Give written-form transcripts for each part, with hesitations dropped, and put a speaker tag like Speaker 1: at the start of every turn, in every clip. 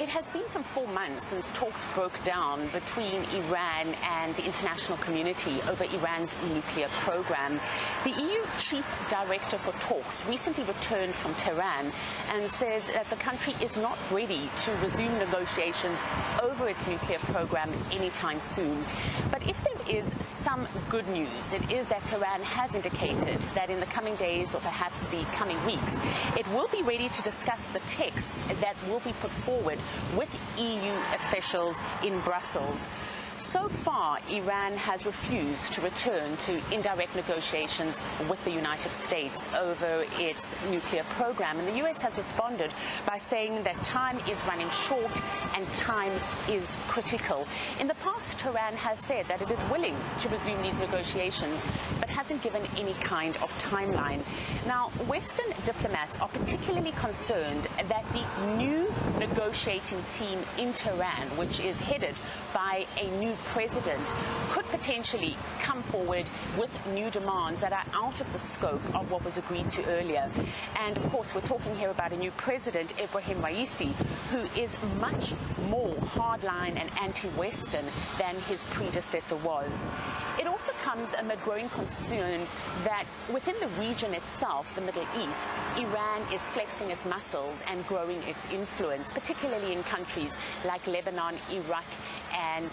Speaker 1: It has been some 4 months since talks broke down between Iran and the international community over Iran's nuclear program. The EU chief director for talks recently returned from Tehran and says that the country is not ready to resume negotiations over its nuclear program anytime soon. But if there is some good news, it is that Tehran has indicated that in the coming days or perhaps the coming weeks, it will be ready to discuss the text that will be put forward with EU officials in Brussels. So far, Iran has refused to return to indirect negotiations with the United States over its nuclear program. And the US has responded by saying that time is running short and time is critical. In the past, Tehran has said that it is willing to resume these negotiations, but hasn't given any kind of timeline. Now, Western diplomats are particularly concerned that the new negotiating team in Tehran, which is headed by a new president, could potentially come forward with new demands that are out of the scope of what was agreed to earlier. And of course, we're talking here about a new president, Ibrahim Raisi, who is much more hardline and anti-Western than his predecessor was. It also comes amid growing concern that within the region itself, the Middle East, Iran is flexing its muscles and growing its influence, particularly in countries like Lebanon, Iraq, and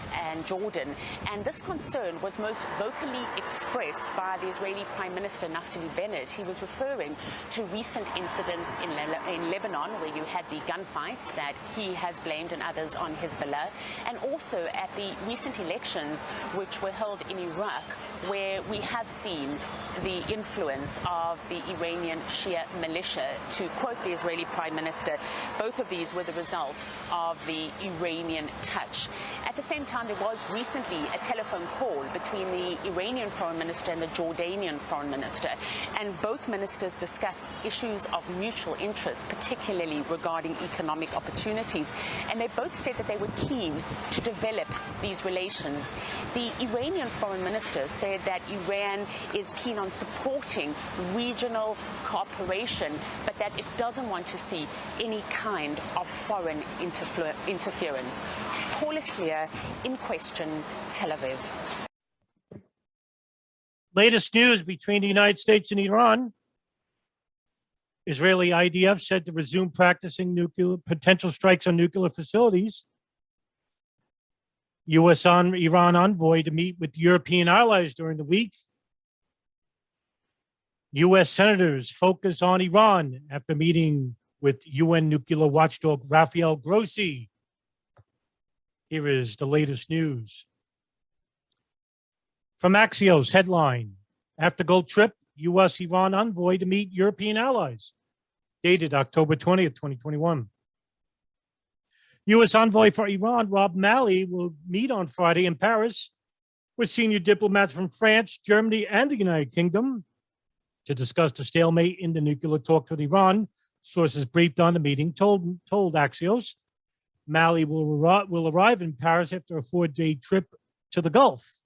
Speaker 1: Jordan. And this concern was most vocally expressed by the Israeli Prime Minister Naftali Bennett. He was referring to recent incidents in Lebanon, where you had the gunfights that he has blamed and others on Hezbollah, and also at the recent elections which were held in Iraq, where we have seen the influence of the Iranian Shia militia. To quote the Israeli Prime Minister, both of these were the result of the Iranian touch. At the same time, there was recently a telephone call between the Iranian foreign minister and the Jordanian foreign minister, and both ministers discussed issues of mutual interest, particularly regarding economic opportunities, and they both said that they were keen to develop these relations. The Iranian foreign minister said that Iran is keen on supporting regional cooperation, but that it doesn't want to see any kind of foreign interference. Paul Islier, In Question, Tel Aviv.
Speaker 2: Latest news between the United States and Iran. Israeli IDF said to resume practicing potential strikes on nuclear facilities. U.S. Iran envoy to meet with European allies during the week. U.S. senators focus on Iran after meeting with UN nuclear watchdog Rafael Grossi. Here is the latest news. From Axios headline, after gold trip, U.S.-Iran envoy to meet European allies. Dated October 20th, 2021. U.S. envoy for Iran, Rob Malley, will meet on Friday in Paris with senior diplomats from France, Germany, and the United Kingdom to discuss the stalemate in the nuclear talks with Iran. Sources briefed on the meeting told Axios. Malley will arrive in Paris after a 4-day trip to the Gulf.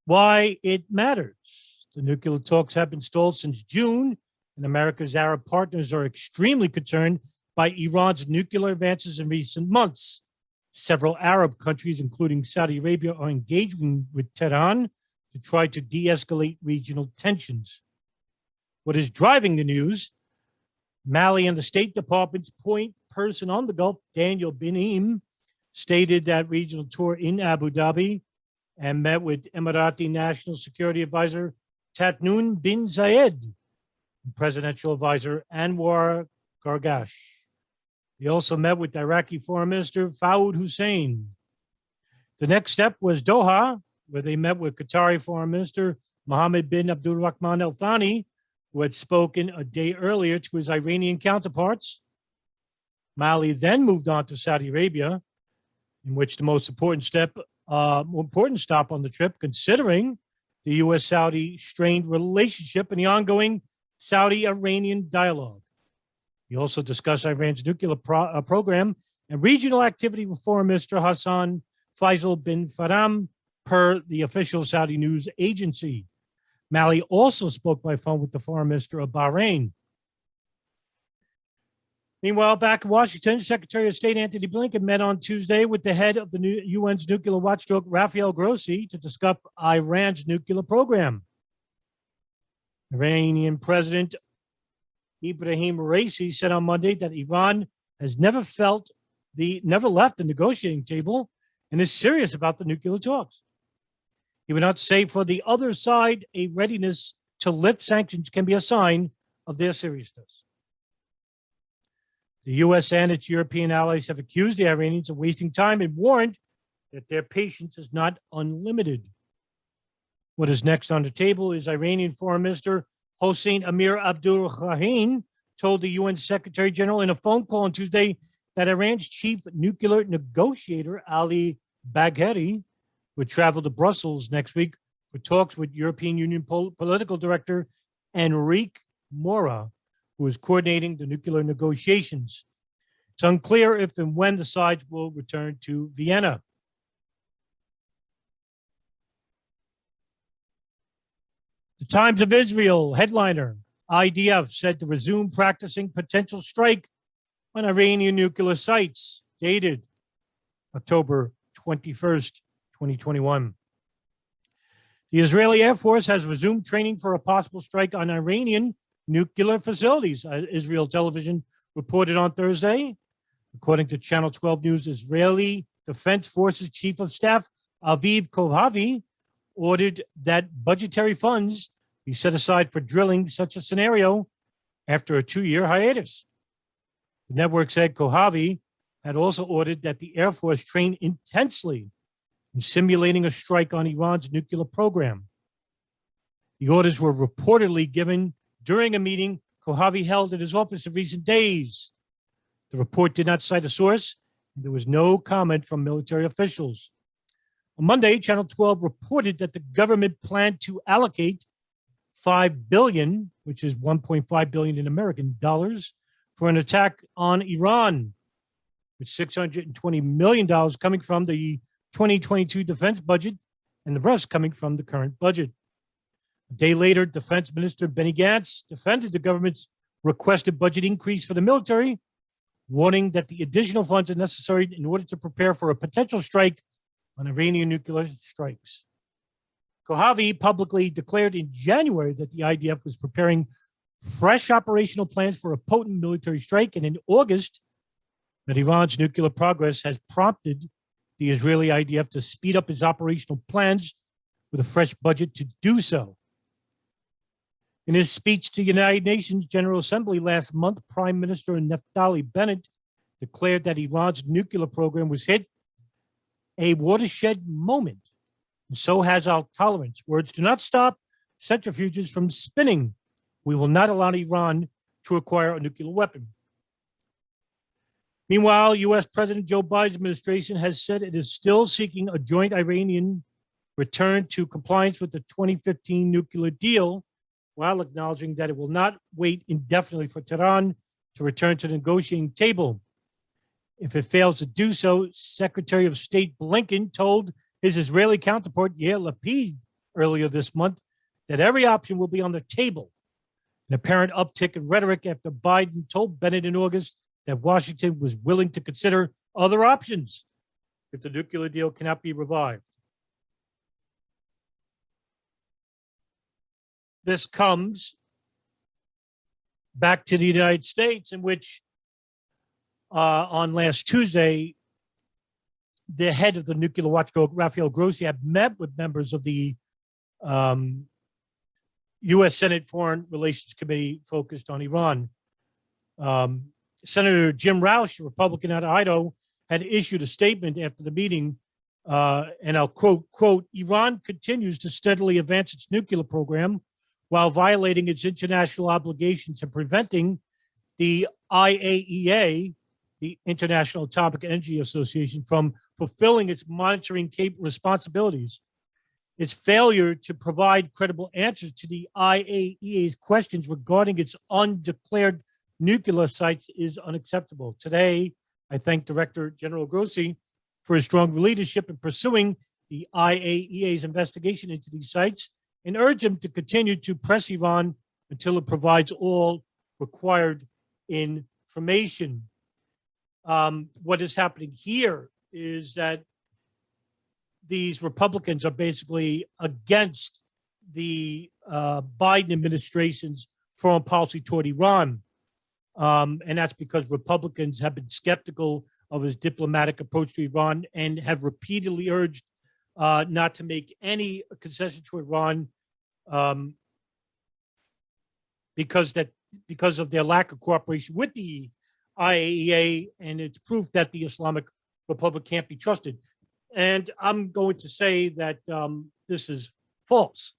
Speaker 2: Why it matters. The nuclear talks have been stalled since June, and America's Arab partners are extremely concerned by Iran's nuclear advances in recent months. Several Arab countries, including Saudi Arabia, are engaging with Tehran to try to de-escalate regional tensions. What is driving the news? Malley and the State Department's point person on the Gulf, Daniel Binhim, stated that regional tour in Abu Dhabi and met with Emirati National Security Advisor Tatnoon bin Zayed, and Presidential Advisor Anwar Gargash. He also met with Iraqi Foreign Minister Fawad Hussein. The next step was Doha, where they met with Qatari Foreign Minister Mohammed bin Abdulrahman Al Thani, who had spoken a day earlier to his Iranian counterparts. Malley then moved on to Saudi Arabia, in which the most important stop on the trip, considering the U.S.-Saudi strained relationship and the ongoing Saudi-Iranian dialogue. He also discussed Iran's nuclear program and regional activity with Foreign Minister Hassan Faisal bin Faram, per the official Saudi news agency. Malley also spoke by phone with the Foreign Minister of Bahrain. Meanwhile, back in Washington, Secretary of State Antony Blinken met on Tuesday with the head of the UN's nuclear watchdog, Rafael Grossi, to discuss Iran's nuclear program. Iranian President Ibrahim Raisi said on Monday that Iran has never left the negotiating table and is serious about the nuclear talks. He went on to say, for the other side, a readiness to lift sanctions can be a sign of their seriousness. The U.S. and its European allies have accused the Iranians of wasting time and warned that their patience is not unlimited. What is next on the table is Iranian Foreign Minister Hossein Amir Abdollahian told the UN Secretary General in a phone call on Tuesday that Iran's chief nuclear negotiator, Ali Bagheri, would travel to Brussels next week for talks with European Union political director Enrique Mora, who is coordinating the nuclear negotiations. It's unclear if and when the sides will return to Vienna. The Times of Israel headliner, IDF said to resume practicing potential strike on Iranian nuclear sites, dated October 21st, 2021. The Israeli Air Force has resumed training for a possible strike on Iranian nuclear facilities, Israel television reported on Thursday. According to Channel 12 News, Israeli Defense Forces Chief of Staff Aviv Kohavi ordered that budgetary funds be set aside for drilling such a scenario after a 2-year hiatus. The network said Kohavi had also ordered that the Air Force train intensely in simulating a strike on Iran's nuclear program. The orders were reportedly given during a meeting Kohavi held at his office in recent days. The report did not cite a source, and there was no comment from military officials. On Monday, Channel 12 reported that the government planned to allocate $5 billion, which is $1.5 billion in American dollars, for an attack on Iran, with $620 million coming from the 2022 defense budget and the rest coming from the current budget. A day later, Defense Minister Benny Gantz defended the government's requested budget increase for the military, warning that the additional funds are necessary in order to prepare for a potential strike on Iranian nuclear strikes. Kohavi publicly declared in January that the IDF was preparing fresh operational plans for a potent military strike, and in August, that Iran's nuclear progress has prompted the Israeli IDF to speed up its operational plans with a fresh budget to do so. In his speech to the United Nations General Assembly last month, Prime Minister Naftali Bennett declared that Iran's nuclear program was hit a watershed moment, and so has our tolerance. Words do not stop centrifuges from spinning. We will not allow Iran to acquire a nuclear weapon. Meanwhile, U.S. President Joe Biden's administration has said it is still seeking a joint Iranian return to compliance with the 2015 nuclear deal, while acknowledging that it will not wait indefinitely for Tehran to return to the negotiating table. If it fails to do so, Secretary of State Blinken told his Israeli counterpart, Yair Lapid, earlier this month, that every option will be on the table. An apparent uptick in rhetoric after Biden told Bennett in August that Washington was willing to consider other options if the nuclear deal cannot be revived. This comes back to the United States, in which on last Tuesday, the head of the nuclear watchdog, Rafael Grossi, had met with members of the U.S. Senate Foreign Relations Committee focused on Iran. Senator Jim Roush, a Republican out of Idaho, had issued a statement after the meeting, and I'll quote, Iran continues to steadily advance its nuclear program while violating its international obligations and preventing the IAEA, the International Atomic Energy Association, from fulfilling its monitoring responsibilities. Its failure to provide credible answers to the IAEA's questions regarding its undeclared nuclear sites is unacceptable. Today, I thank Director General Grossi for his strong leadership in pursuing the IAEA's investigation into these sites and urge him to continue to press Iran until it provides all required information. information. What is happening here is that these Republicans are basically against the Biden administration's foreign policy toward Iran. And that's because Republicans have been skeptical of his diplomatic approach to Iran and have repeatedly urged not to make any concession to Iran because of their lack of cooperation with the IAEA, and it's proof that the Islamic Republic can't be trusted. And I'm going to say that this is false.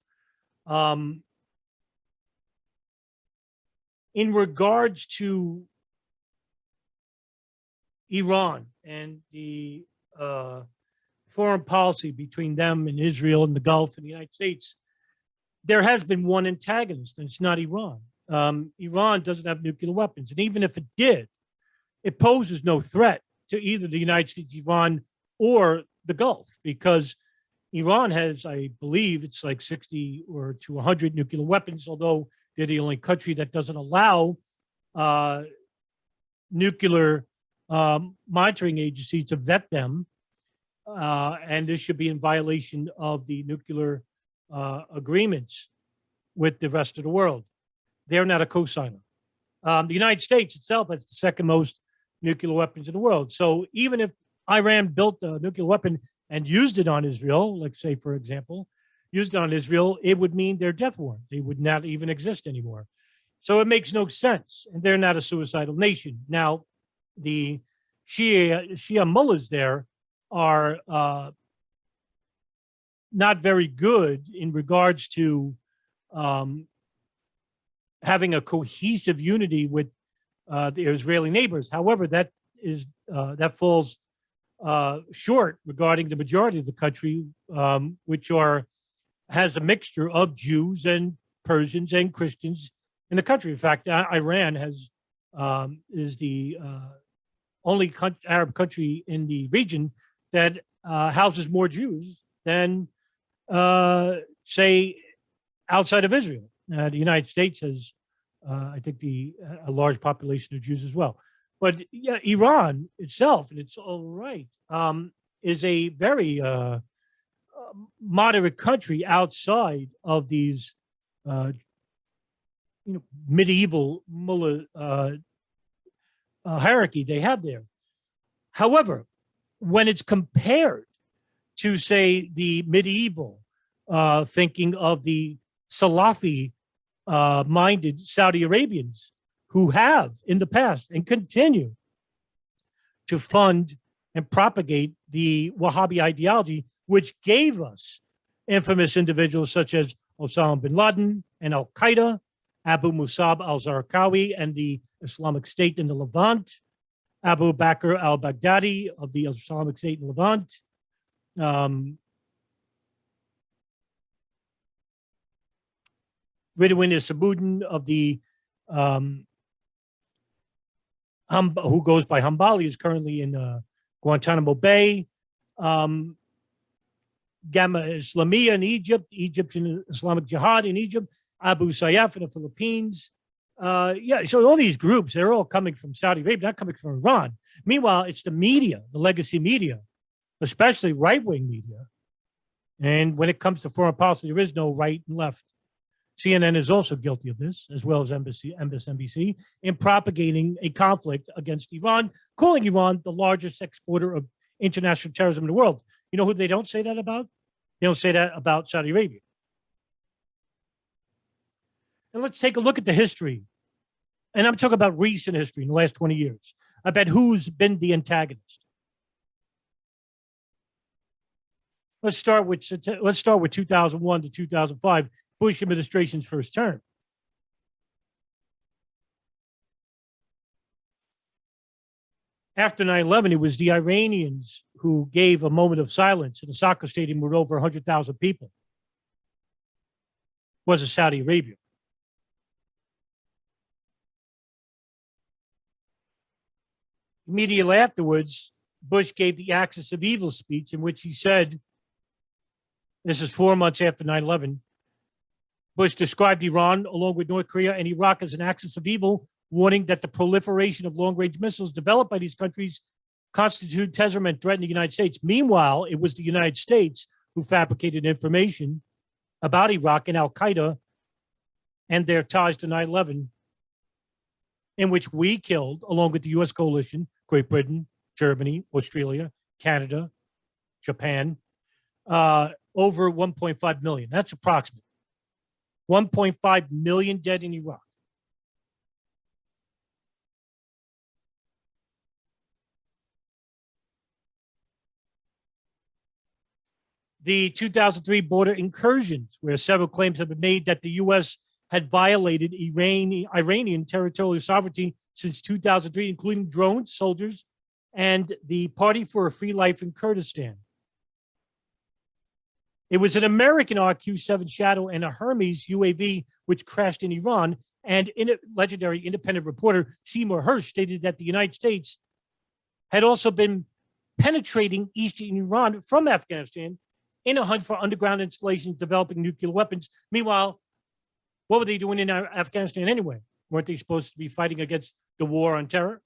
Speaker 2: In regards to Iran and the foreign policy between them and Israel and the Gulf and the United States, there has been one antagonist, and it's not Iran. Iran doesn't have nuclear weapons. And even if it did, it poses no threat to either the United States, Iran, or the Gulf, because Iran has, I believe, it's like 60 or to 100 nuclear weapons, although they're the only country that doesn't allow nuclear monitoring agencies to vet them. And this should be in violation of the nuclear agreements with the rest of the world. They're not a co-signer. The United States itself has the second most nuclear weapons in the world. So even if Iran built a nuclear weapon and used it on Israel, like say, for example, used it on Israel, it would mean their death warrant. They would not even exist anymore. So it makes no sense. And they're not a suicidal nation. Now, the Shia mullahs there are not very good in regards to having a cohesive unity with the Israeli neighbors. However, that falls short regarding the majority of the country, which has a mixture of Jews and Persians and Christians in the country. In fact, Iran is the only Arab country in the region that houses more Jews than, say, outside of Israel. The United States has, I think, a large population of Jews as well. But yeah, Iran itself, and it's all right, is a very moderate country outside of these, medieval mullah hierarchy they have there. However, when it's compared to, say, the medieval thinking of the Salafi minded Saudi Arabians, who have in the past and continue to fund and propagate the Wahhabi ideology, which gave us infamous individuals such as Osama bin Laden and Al Qaeda, Abu Musab al Zarqawi and the Islamic State in the Levant, Abu Bakr al Baghdadi of the Islamic State in Levant, Ridwan Sabudin of the who goes by Hambali, is currently in Guantanamo Bay. Gamma Islamiyah in Egypt, Egyptian Islamic Jihad in Egypt, Abu Sayyaf in the Philippines. So all these groups, they're all coming from Saudi Arabia, not coming from Iran. Meanwhile, it's the media, the legacy media, especially right-wing media. And when it comes to foreign policy, there is no right and left. CNN is also guilty of this, as well as MSNBC, in propagating a conflict against Iran, calling Iran the largest exporter of international terrorism in the world. You know who they don't say that about? They don't say that about Saudi Arabia. And let's take a look at the history. And I'm talking about recent history in the last 20 years. I bet who's been the antagonist. Let's start with 2001 to 2005. Bush administration's first term. After 9/11, it was the Iranians who gave a moment of silence in a soccer stadium with over 100,000 people. It wasn't Saudi Arabia. Immediately afterwards, Bush gave the Axis of Evil speech in which he said, this is 4 months after 9/11, Bush described Iran, along with North Korea and Iraq, as an axis of evil warning that the proliferation of long-range missiles developed by these countries constitute terrorism and threaten the United States. Meanwhile, it was the United States who fabricated information about Iraq and al-Qaeda and their ties to 9/11, in which we killed, along with the U.S. coalition, Great Britain, Germany, Australia, Canada, Japan, over 1.5 million. That's approximate. 1.5 million dead in Iraq. The 2003 border incursions, where several claims have been made that the U.S. had violated Iranian territorial sovereignty since 2003, including drones, soldiers, and the Party for a Free Life in Kurdistan. It was an American RQ-7 Shadow and a Hermes UAV which crashed in Iran, and legendary independent reporter Seymour Hersh stated that the United States had also been penetrating eastern Iran from Afghanistan in a hunt for underground installations developing nuclear weapons. Meanwhile, what were they doing in Afghanistan anyway? Weren't they supposed to be fighting against the war on terror?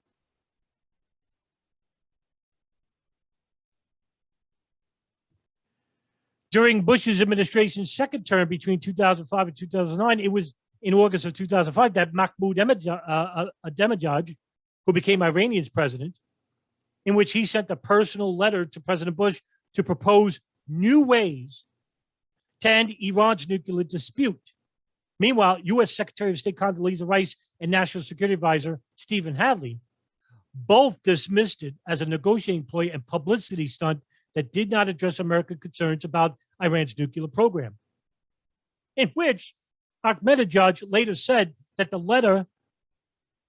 Speaker 2: During Bush's administration's second term between 2005 and 2009, it was in August of 2005 that Mahmoud Ahmadinejad, who became Iranian's president, in which he sent a personal letter to President Bush to propose new ways to end Iran's nuclear dispute. Meanwhile, U.S. Secretary of State Condoleezza Rice and National Security Advisor Stephen Hadley both dismissed it as a negotiating ploy and publicity stunt that did not address American concerns about Iran's nuclear program, in which Ahmadinejad later said that the letter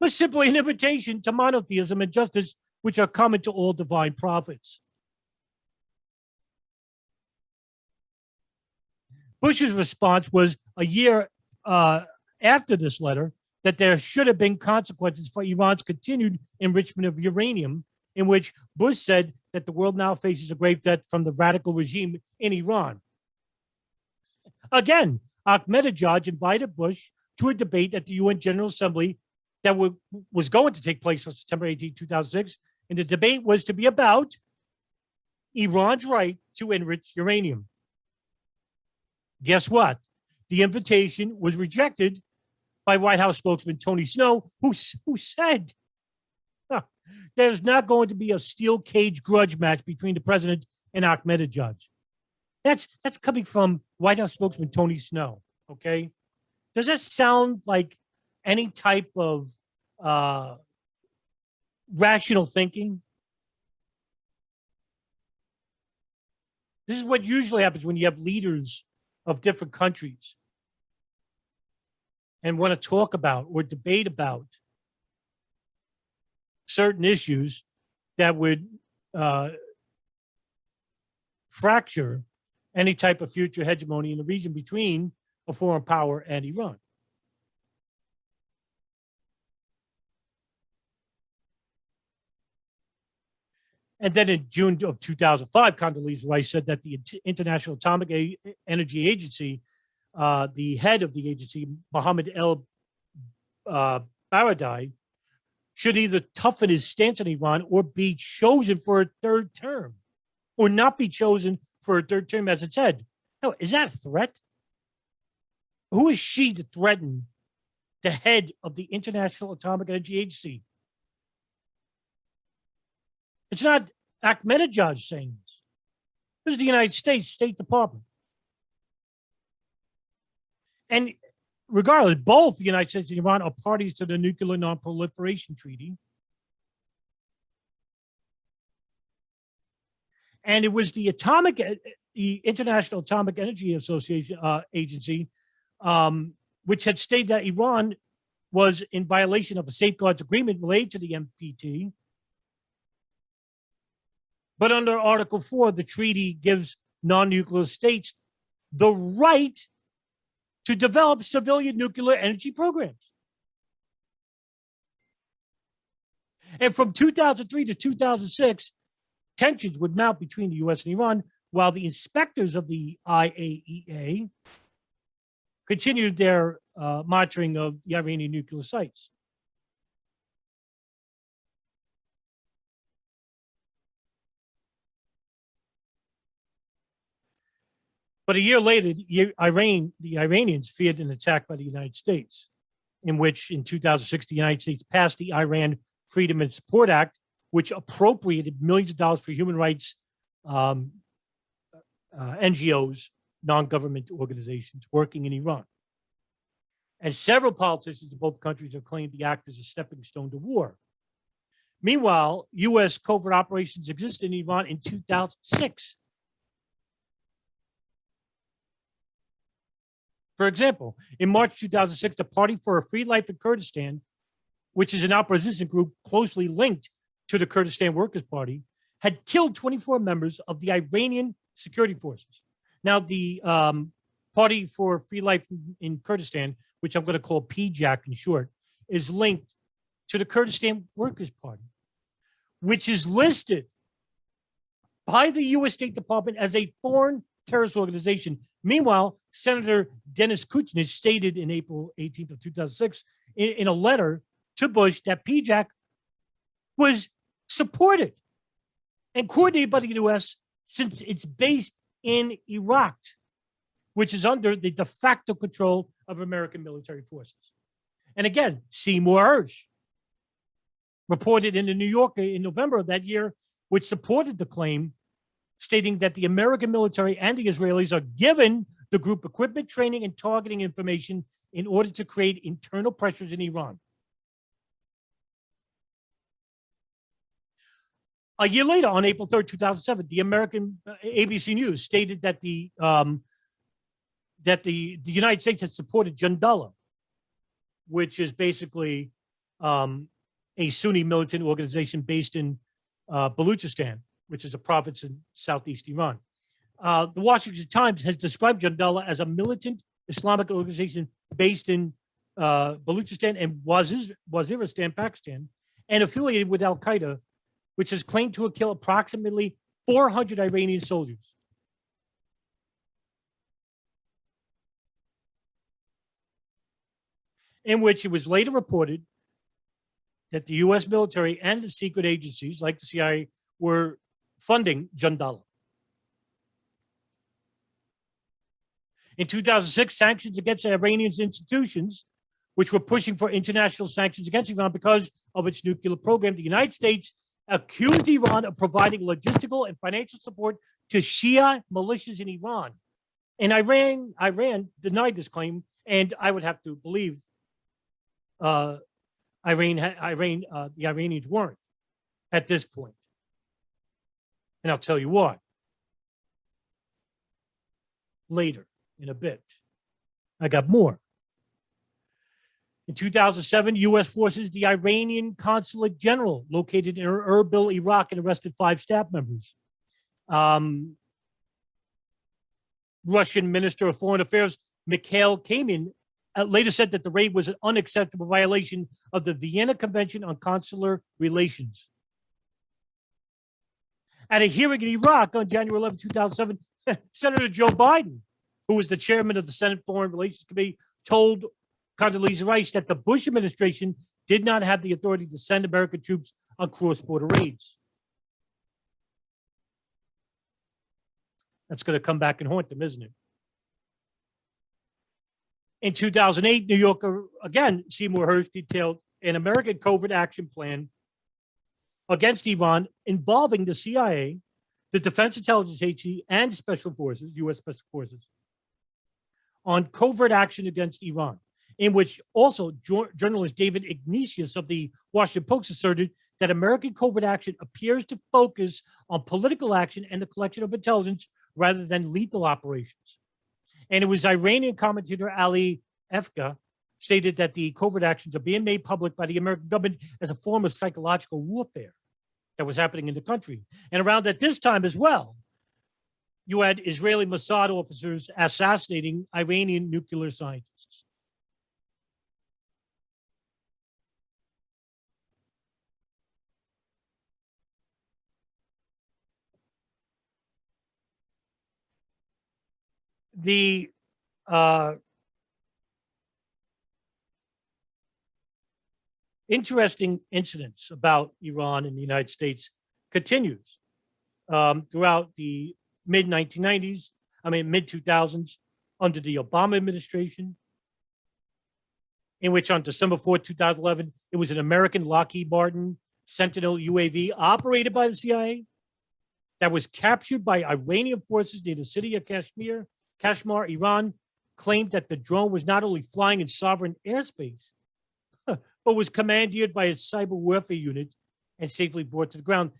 Speaker 2: was simply an invitation to monotheism and justice, which are common to all divine prophets. Bush's response was a year after this letter that there should have been consequences for Iran's continued enrichment of uranium, in which Bush said that the world now faces a grave threat from the radical regime in Iran. Again, Ahmadinejad invited Bush to a debate at the UN General Assembly that was going to take place on September 18, 2006, and the debate was to be about Iran's right to enrich uranium. Guess what? The invitation was rejected by White House spokesman Tony Snow, who said, there's not going to be a steel cage grudge match between the president and Ahmadinejad. That's coming from White House spokesman Tony Snow, okay? Does that sound like any type of rational thinking? This is what usually happens when you have leaders of different countries and want to talk about or debate about certain issues that would fracture any type of future hegemony in the region between a foreign power and Iran. And then in June of 2005, Condoleezza Rice said that the International Atomic Energy Agency, the head of the agency, Mohammed El Baradei, should either toughen his stance on Iran or be chosen for a third term, or not be chosen for a third term, as it said. Now, is that a threat? Who is she to threaten the head of the International Atomic Energy Agency? It's not Ahmadinejad saying this. This is the United States State Department. And regardless, both the United States and Iran are parties to the Nuclear Non-Proliferation Treaty. And it was the International Atomic Energy Association Agency, which had stated that Iran was in violation of a safeguards agreement related to the NPT. But under Article 4, the treaty gives non-nuclear states the right to develop civilian nuclear energy programs. And from 2003 to 2006, tensions would mount between the U.S. and Iran, while the inspectors of the IAEA continued their monitoring of the Iranian nuclear sites. But a year later, the Iranians feared an attack by the United States, in which in 2006, the United States passed the Iran Freedom and Support Act, which appropriated millions of dollars for human rights NGOs, non-government organizations working in Iran. And several politicians of both countries have claimed the act as a stepping stone to war. Meanwhile, U.S. covert operations existed in Iran in 2006. For example, in March 2006, the Party for a Free Life in Kurdistan, which is an opposition group closely linked to the Kurdistan Workers' Party, had killed 24 members of the Iranian security forces. Now, the Party for Free Life in Kurdistan, which I'm going to call PJAK in short, is linked to the Kurdistan Workers' Party, which is listed by the U.S. State Department as a foreign terrorist organization. Meanwhile, Senator Dennis Kucinich stated in April 18th of 2006 in a letter to Bush that PJAK was supported and coordinated by the U.S. since it's based in Iraq, which is under the de facto control of American military forces. And again, Seymour Hersh reported in the New Yorker in November of that year, which supported the claim, stating that the American military and the Israelis are given the group equipment, training, and targeting information in order to create internal pressures in Iran. A year later, on April 3rd, 2007, the American ABC News stated that the United States had supported Jandala, which is basically a Sunni militant organization based in Baluchistan, which is a province in southeast Iran. The Washington Times has described Jandala as a militant Islamic organization based in Baluchistan and Waziristan, Pakistan, and affiliated with Al Qaeda, which has claimed to have killed approximately 400 Iranian soldiers. In which it was later reported that the U.S. military and the secret agencies, like the CIA, were funding Jandala. In 2006, sanctions against Iranian institutions, which were pushing for international sanctions against Iran because of its nuclear program, the United States accused Iran of providing logistical and financial support to Shia militias in Iran. And Iran denied this claim, and I would have to believe the Iranians weren't at this point. And I'll tell you why later in a bit. I got more. In 2007, U.S. forces, the Iranian consulate general located in Erbil, Iraq, and arrested 5 staff members. Russian Minister of Foreign Affairs Mikhail Kamin later said that the raid was an unacceptable violation of the Vienna Convention on Consular Relations. At a hearing in Iraq on January 11, 2007, Senator Joe Biden, who was the chairman of the Senate Foreign Relations Committee, told Condoleezza Rice that the Bush administration did not have the authority to send American troops on cross-border raids. That's going to come back and haunt them, isn't it? In 2008, New Yorker, again, Seymour Hersh detailed an American covert action plan against Iran involving the CIA, the Defense Intelligence Agency, and Special Forces, U.S. Special Forces, on covert action against Iran, in which also journalist David Ignatius of the Washington Post asserted that American covert action appears to focus on political action and the collection of intelligence rather than lethal operations. And it was Iranian commentator Ali Efka stated that the covert actions are being made public by the American government as a form of psychological warfare that was happening in the country. And around at this time as well, you had Israeli Mossad officers assassinating Iranian nuclear scientists. The interesting incidents about Iran and the United States continues throughout the mid-1990s mid-2000s, under the Obama administration, in which on December 4th, 2011, it was an American Lockheed Martin Sentinel UAV operated by the CIA that was captured by Iranian forces near the city of Kashmir, Iran, claimed that the drone was not only flying in sovereign airspace, but was commandeered by its cyber warfare unit and safely brought to the ground.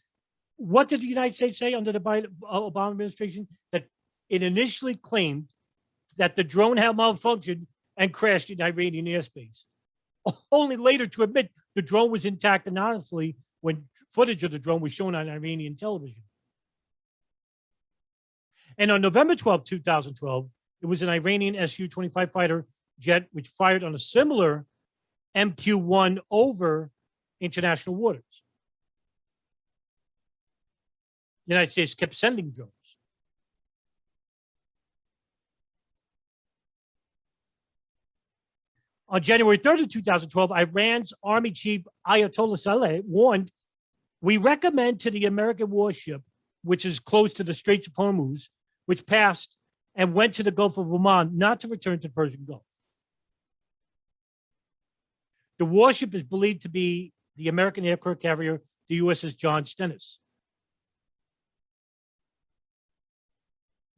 Speaker 2: What did the United States say under the Obama administration? That it initially claimed that the drone had malfunctioned and crashed in Iranian airspace, only later to admit the drone was intact and honestly when footage of the drone was shown on Iranian television. And on November 12, 2012, it was an Iranian Su-25 fighter jet which fired on a similar MQ-1 over international waters. The United States kept sending drones. On January 3rd of 2012, Iran's Army Chief Ayatollah Saleh warned, "We recommend to the American warship, which is close to the Straits of Hormuz, which passed and went to the Gulf of Oman, not to return to the Persian Gulf." The warship is believed to be the American aircraft carrier, the USS John Stennis,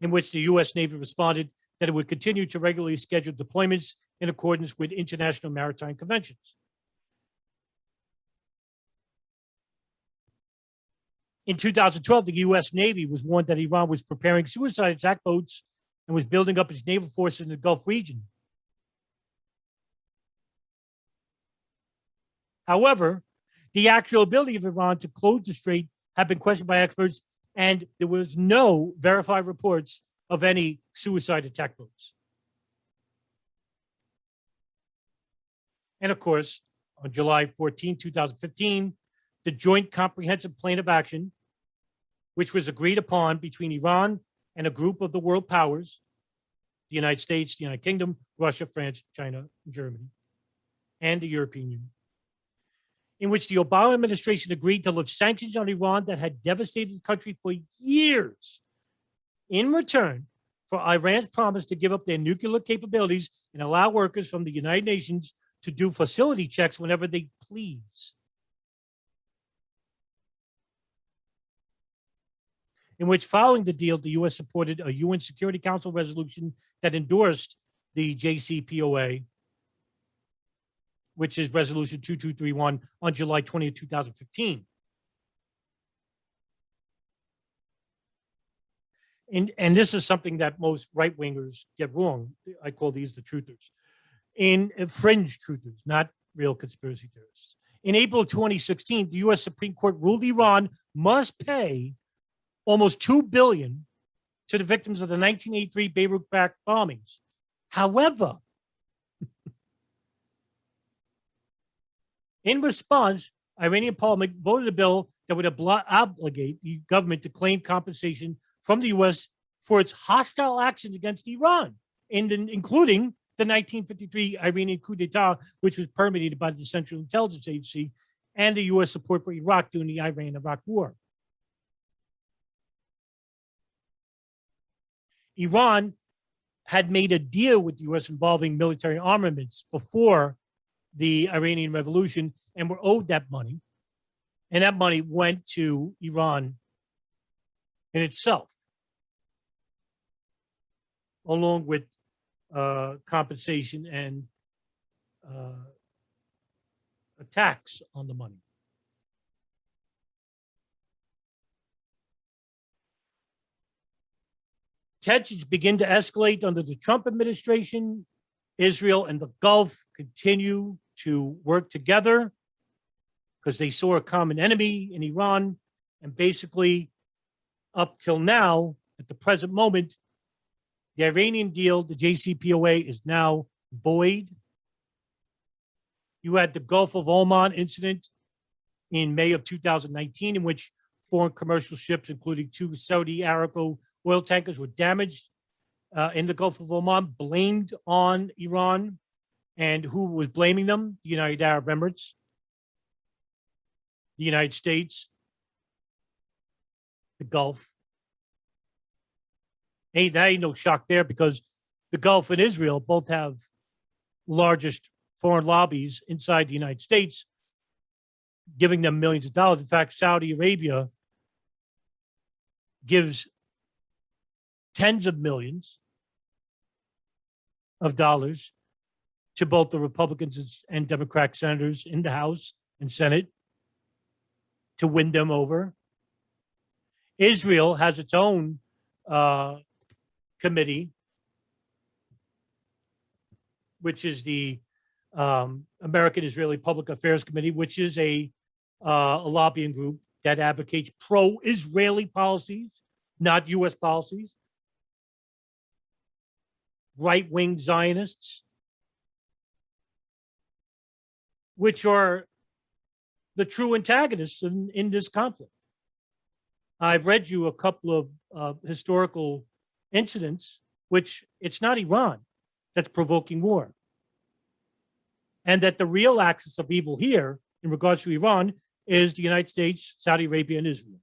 Speaker 2: in which the U.S. Navy responded that it would continue to regularly schedule deployments in accordance with international maritime conventions. In 2012, the U.S. Navy was warned that Iran was preparing suicide attack boats and was building up its naval forces in the Gulf region. However, the actual ability of Iran to close the strait have been questioned by experts, and there was no verified reports of any suicide attack boats. And of course, on July 14, 2015, the Joint Comprehensive Plan of Action, which was agreed upon between Iran and a group of the world powers, the United States, the United Kingdom, Russia, France, China, and Germany, and the European Union, in which the Obama administration agreed to lift sanctions on Iran that had devastated the country for years, in return for Iran's promise to give up their nuclear capabilities and allow workers from the United Nations to do facility checks whenever they please. In which, following the deal, the U.S. supported a UN Security Council resolution that endorsed the JCPOA, which is Resolution 2231, on July 20, 2015. And this is something that most right-wingers get wrong. I call these the truthers. In fringe truthers, not real conspiracy theorists. In April 2016, the U.S. Supreme Court ruled Iran must pay almost $2 billion to the victims of the 1983 Beirut-backed bombings. However, in response, Iranian parliament voted a bill that would obligate the government to claim compensation from the U.S. for its hostile actions against Iran, including the 1953 Iranian coup d'etat, which was permitted by the Central Intelligence Agency, and the U.S. support for Iraq during the Iran-Iraq War. Iran had made a deal with the U.S. involving military armaments before the Iranian Revolution and were owed that money. And that money went to Iran in itself, along with compensation and a tax on the money. Tensions begin to escalate under the Trump administration. Israel and the Gulf continue to work together because they saw a common enemy in Iran. And basically, up till now, at the present moment, the Iranian deal, the JCPOA, is now void. You had the Gulf of Oman incident in May of 2019, in which foreign commercial ships, including 2 Saudi Aramco oil tankers, were damaged in the Gulf of Oman, blamed on Iran. And who was blaming them? The United Arab Emirates, the United States, the Gulf. Ain't no shock there, because the Gulf and Israel both have largest foreign lobbies inside the United States, giving them millions of dollars. In fact, Saudi Arabia gives tens of millions of dollars to both the Republicans and Democratic senators in the House and Senate to win them over. Israel has its own committee, which is the American-Israeli Public Affairs Committee, which is a lobbying group that advocates pro-Israeli policies, not U.S. policies. Right-wing Zionists, which are the true antagonists in this conflict. I've read you a couple of historical incidents, which it's not Iran that's provoking war. And that the real axis of evil here, in regards to Iran, is the United States, Saudi Arabia, and Israel.